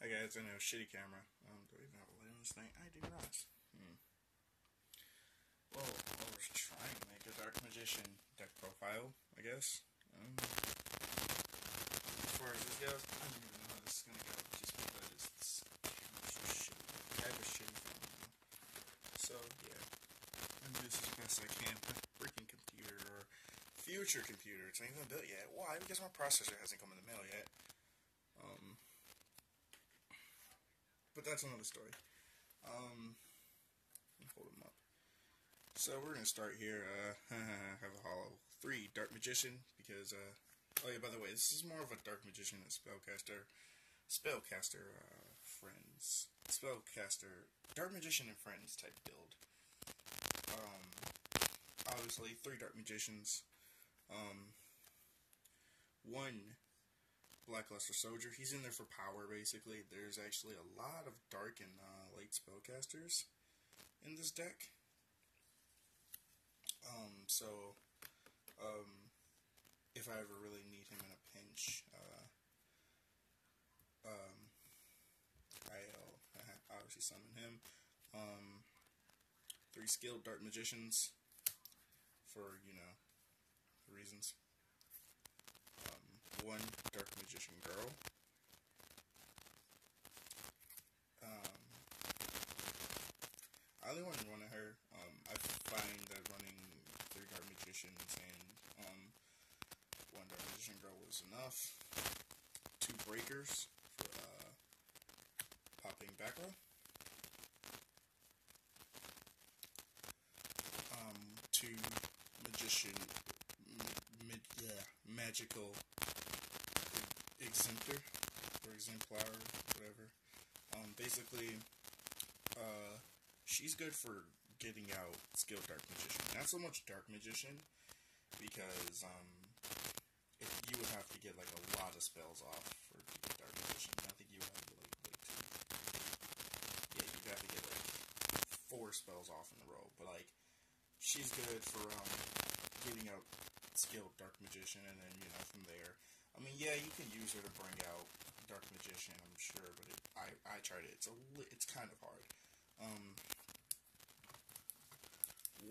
Hi guys, I know, shitty camera. Do I even have a light on this thing? I do not. Well, I was trying to make a Dark Magician deck profile, I guess. As far as this goes, I don't even know how this is gonna go, just because this camera's so shitty. I have a shitty phone now. So, yeah. I'm gonna do this as best I can. My freaking computer, or future computer, it's not even built yet. Why? Because my processor hasn't come in the mail yet. But that's another story. Hold them up. So we're gonna start here. Have a hollow 3 Dark Magician because oh yeah, by the way, this is more of a Dark Magician and spellcaster friends, spellcaster Dark Magician and friends type build. Obviously 3 Dark Magicians, 1 Blackluster Soldier. He's in there for power, basically. There's actually a lot of dark and late spellcasters in this deck. If I ever really need him in a pinch, I'll obviously summon him. 3 skilled Dark Magicians for, reasons. 1 Dark Magician Girl. I only want one of her. I find that running 3 Dark Magicians and 1 Dark Magician Girl was enough. 2 Breakers for popping back row. 2 Magician magical exemplar or exemplar, whatever. Basically, she's good for getting out skilled Dark Magician. Not so much Dark Magician, because you would have to get like a lot of spells off for to get Dark Magician. I think you would have to get yeah, you'd have to get like 4 spells off in a row. But like, she's good for getting out skilled Dark Magician, and then from there. I mean, yeah, you can use her to bring out Dark Magician, I'm sure, but I tried it. It's kind of hard.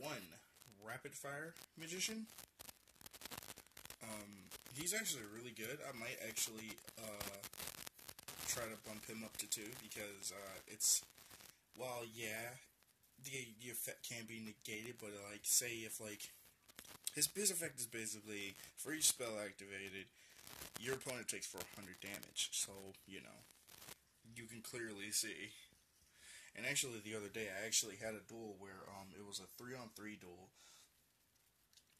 1 Rapid Fire Magician. He's actually really good. I might actually try to bump him up to 2 because it's, well, yeah, the effect can be negated, but like, say if like his effect is basically for each spell activated, your opponent takes 400 damage. So you can clearly see. And actually, the other day, I actually had a duel where it was a 3-on-3 duel,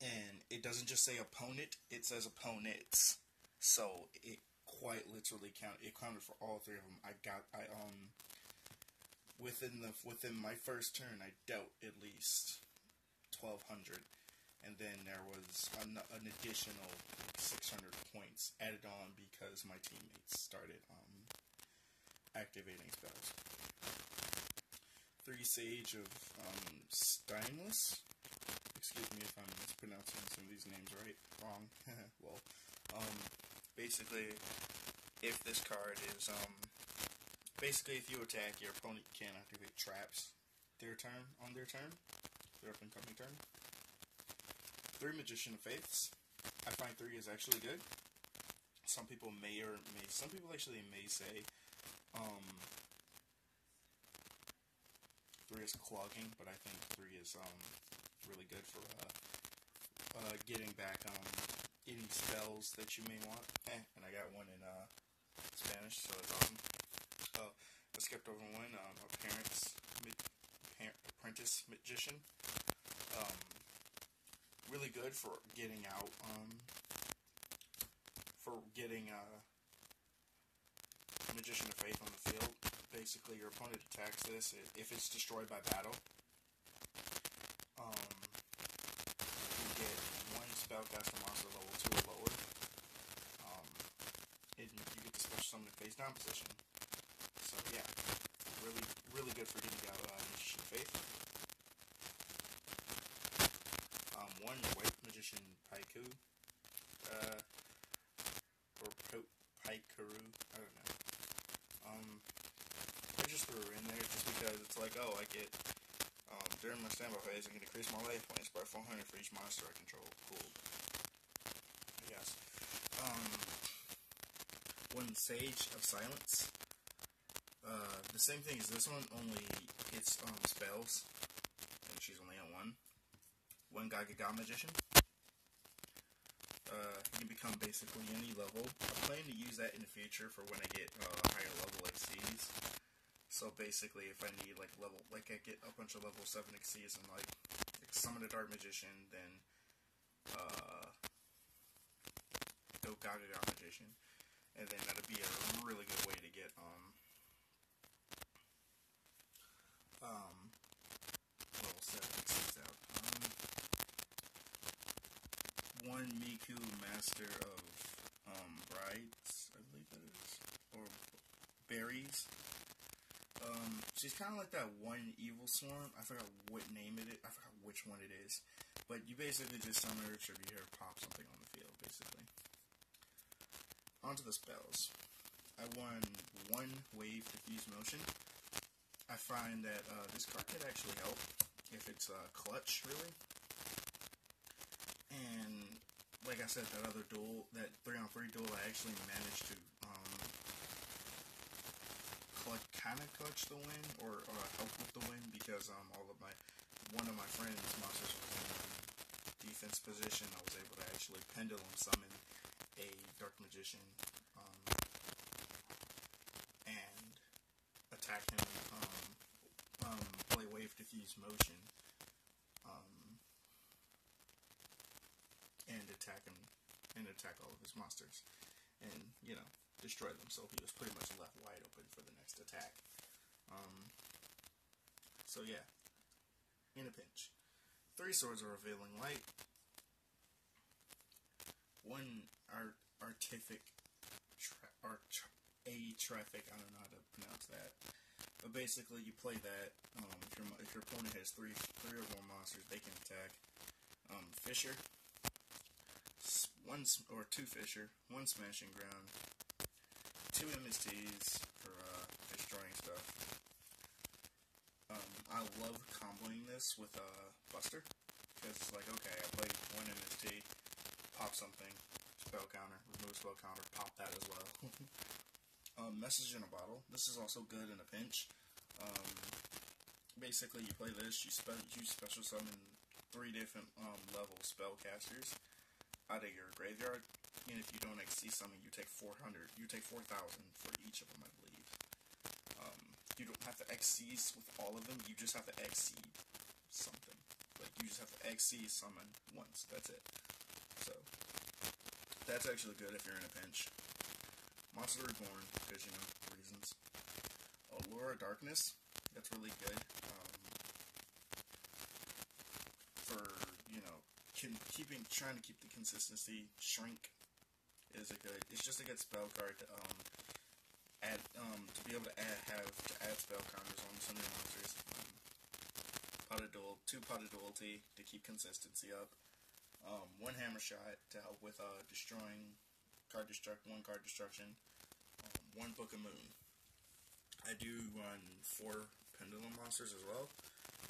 and it doesn't just say opponent; it says opponents. So it quite literally counted for all 3 of them. Within my first turn, I dealt at least 1,200, and then there was an additional 600 points added on because my teammates started activating spells. 3 Sage of Steinless. Excuse me if I'm mispronouncing some of these names wrong. Well, basically, if this card is basically if you attack, your opponent can activate traps their up and coming turn. 3 Magician of Faiths. I find 3 is actually good. Some people actually may say 3 is clogging, but I think 3 is really good for getting back any spells that you may want. And I got 1 in Spanish, so that's awesome. I skipped over 1. Apprentice Magician. Really good for getting out. Magician of Faith on the field. Basically, your opponent attacks this. If it's destroyed by battle, you get 1 spellcaster monster level 2 or lower. And you get the special summon in face down position. So yeah, really good for getting out Magician of Faith. 1 White Magician Paiku, or Paikuru, I don't know. Whisperer in there just because it's like, oh, I get, during my standby phase, I can increase my life points by 400 for each monster I control. Cool. Yes. One Sage of Silence. The same thing as this one, only it's spells, and she's only at 1. One Gaga Magician. You can become basically any level. I plan to use that in the future for when I get higher level XCs. So basically, if I need like I get a bunch of level 7 XCs and like summon a Dark Magician, then go Gaga Magician, and then that'd be a really good way to get level 7 XCs out. One Miku Master of Brides, I believe that is, or Berries. She's kind of like that one Evil Swarm. I forgot what name it is. I forgot which one it is. But you basically just summon her, tribute her, pop something on the field, basically. Onto the spells. I won 1 Wave Diffuse Motion. I find that this card could actually help if it's clutch, really. And like I said, that other duel, that 3-on-3 duel, I actually managed to kind of clutch the win, or help with the win, because one of my friends' monsters was in defense position. I was able to actually pendulum summon a Dark Magician and attack him, play Wave Diffuse Motion, and attack him, and attack all of his monsters, and, you know, destroy them, so he was pretty much left wide open for the next attack. So yeah, in a pinch. 3 Swords of Revealing Light. 1 Artific, Traffic, I don't know how to pronounce that. But basically, you play that, if your opponent has 3 or more monsters, they can attack. Fissure. 2 Fissure, 1 Smashing Ground, 2 MSTs for destroying stuff. I love comboing this with Buster, because it's like, okay, I play 1 MST, pop something, spell counter, remove spell counter, pop that as well. Message in a Bottle. This is also good in a pinch. Basically, you play this, you special summon 3 different level spellcasters out of your graveyard, and if you don't XC summon, you take 4,000 for each of them, I believe. You don't have to XC with all of them, you just have to XC something. Like, you just have to XC summon once, that's it. So, that's actually good if you're in a pinch. Monster Reborn, because, you know, reasons. Allure of Darkness, that's really good. For, you know, trying to keep the consistency. Shrink is it's just a good spell card to add, to be able to add spell counters on some of your monsters. Two Pot of Duality to keep consistency up. 1 Hammer Shot to help with destroying one card destruction. 1 Book of Moon. I do run 4 Pendulum monsters as well.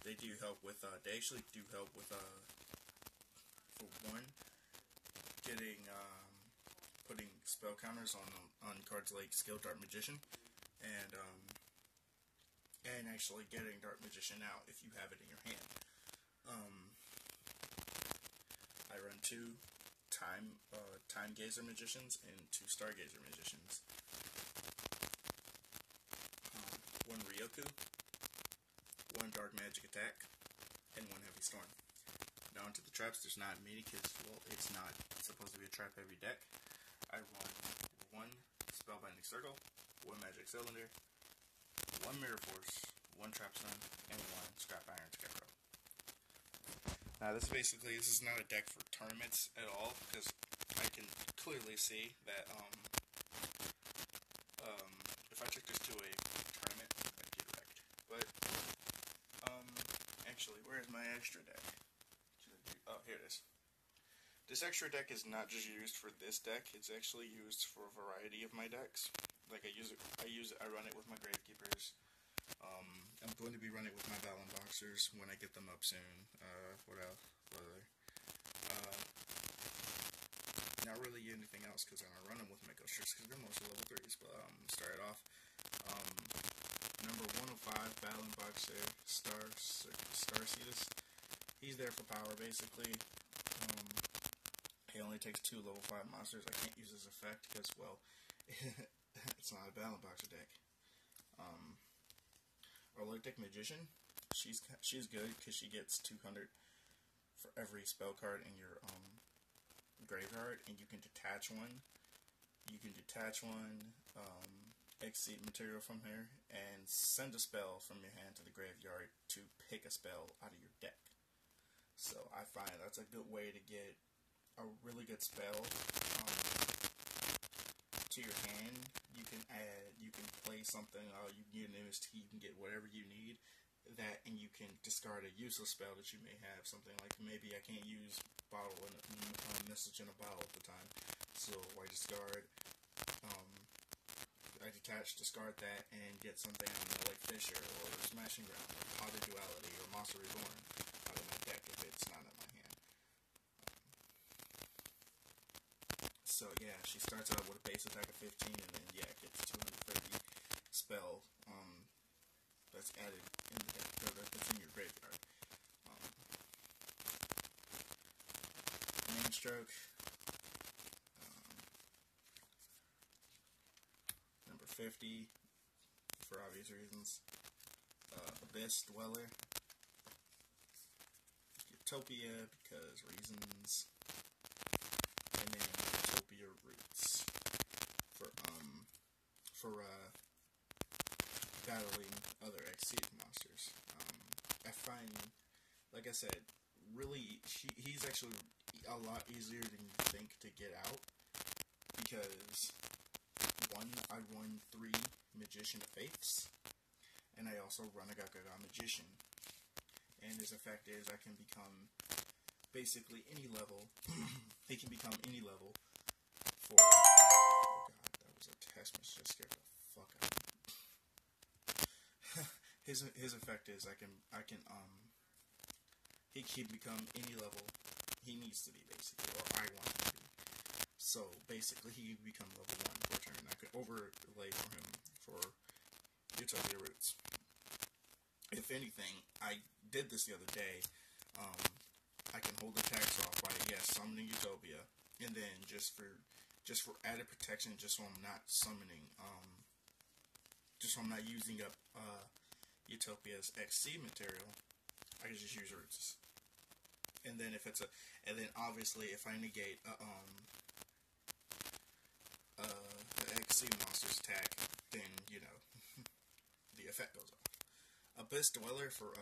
They do help with they actually do help with for 1, getting putting spell counters on cards like Skilled Dark Magician, and actually getting Dark Magician out if you have it in your hand. I run 2 Time Gazer Magicians and 2 Stargazer Magicians. 1 Ryoku, 1 Dark Magic Attack, and 1 Heavy Storm. Now into the traps, there's not many because, well, it's not supposed to be a trap heavy deck. I run 1 Spellbinding Circle, 1 Magic Cylinder, 1 Mirror Force, 1 Trap Stun, and 1 Scrap Iron Scarecrow. Now this is not a deck for tournaments at all, because I can clearly see that if I took this to a tournament, I'd get wrecked. But actually, where's my extra deck? Oh, here it is. This extra deck is not just used for this deck, it's actually used for a variety of my decks. Like I run it with my Gravekeepers, I'm going to be running with my Valen Boxers when I get them up soon. What else? Not really anything else because I don't run them with my Ghost Tricks because they're mostly level 3s. But start it off. Number 105 Valen Boxer Starseus. He's there for power basically. He only takes 2 level 5 monsters. I can't use his effect because, well, it's not a Valen Boxer deck. Arlectic Magician. She's good because she gets 200 for every spell card in your graveyard, and you can detach one. You can detach one Exceed material from her and send a spell from your hand to the graveyard to pick a spell out of your deck. So I find that's a good way to get a really good spell to your hand. You can play something, you can get an MST, you can get whatever you need, that, and you can discard a useless spell that you may have, something like maybe I can't use bottle and message in a bottle at the time, so I discard, I detach, discard that, and get something, I don't know, like Fisher, or Smashing Ground, or Potted Duality, or Monster Reborn out of my deck if it's not in my hand. So yeah, she starts out with a base attack of 15, and then yeah, gets 250 spell that's added in the deck, or that's in your graveyard. Main stroke. Number 50, for obvious reasons. Abyss Dweller. Utopia, because reasons. And then Utopia Roots for battling other Exceed monsters. I find, like I said, really he's actually a lot easier than you think to get out, because one, I run 3 Magician of Faiths, and I also run a Gaga Magician, and his effect is I can become basically any level. He can become any level for, oh god, that was a test message, just scared the fuck out of me. His effect is he can become any level he needs to be, basically, or I want him to be. So basically he can become level 1 per turn. I could overlay for him for Utopia Roots. If anything, I did this the other day. I can hold attacks off by summoning Utopia, and then just for added protection, just so I'm not summoning, just so I'm not using up Utopia's XC material, I can just use Roots. And then obviously if I negate the XC monster's attack, then the effect goes off. Abyss Dweller for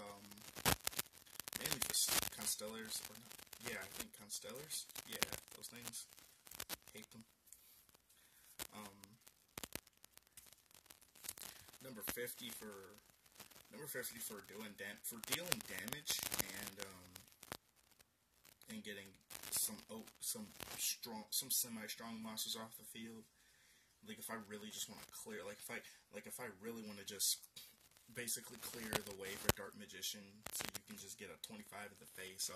mainly for Constellars, or not? Yeah, I think Constellars. Yeah, those things. Hate them. Number 50 for dealing damage and getting some semi-strong monsters off the field. Like if I really just want to clear, if I really want to just basically clear the way for Dark Magician, so you can just get a 25 in the face.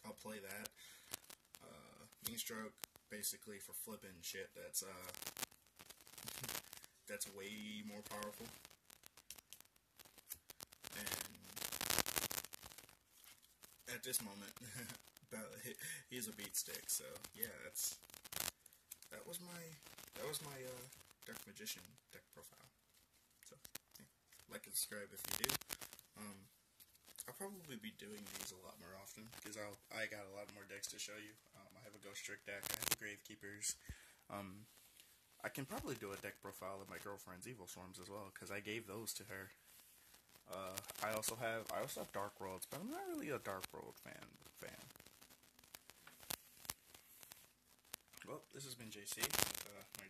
I'll play that. Mean Stroke, basically for flipping shit that's that's way more powerful. And at this moment, he's a beat stick. So yeah, that was my Dark Magician deck profile. So yeah, like and subscribe if you do. I'll probably be doing these a lot more often because I got a lot more decks to show you. I have a Ghost Trick deck. I have the Gravekeepers. I can probably do a deck profile of my girlfriend's Evil Swarms as well because I gave those to her. I also have Dark Worlds, but I'm not really a Dark World fan. Well, this has been JC with my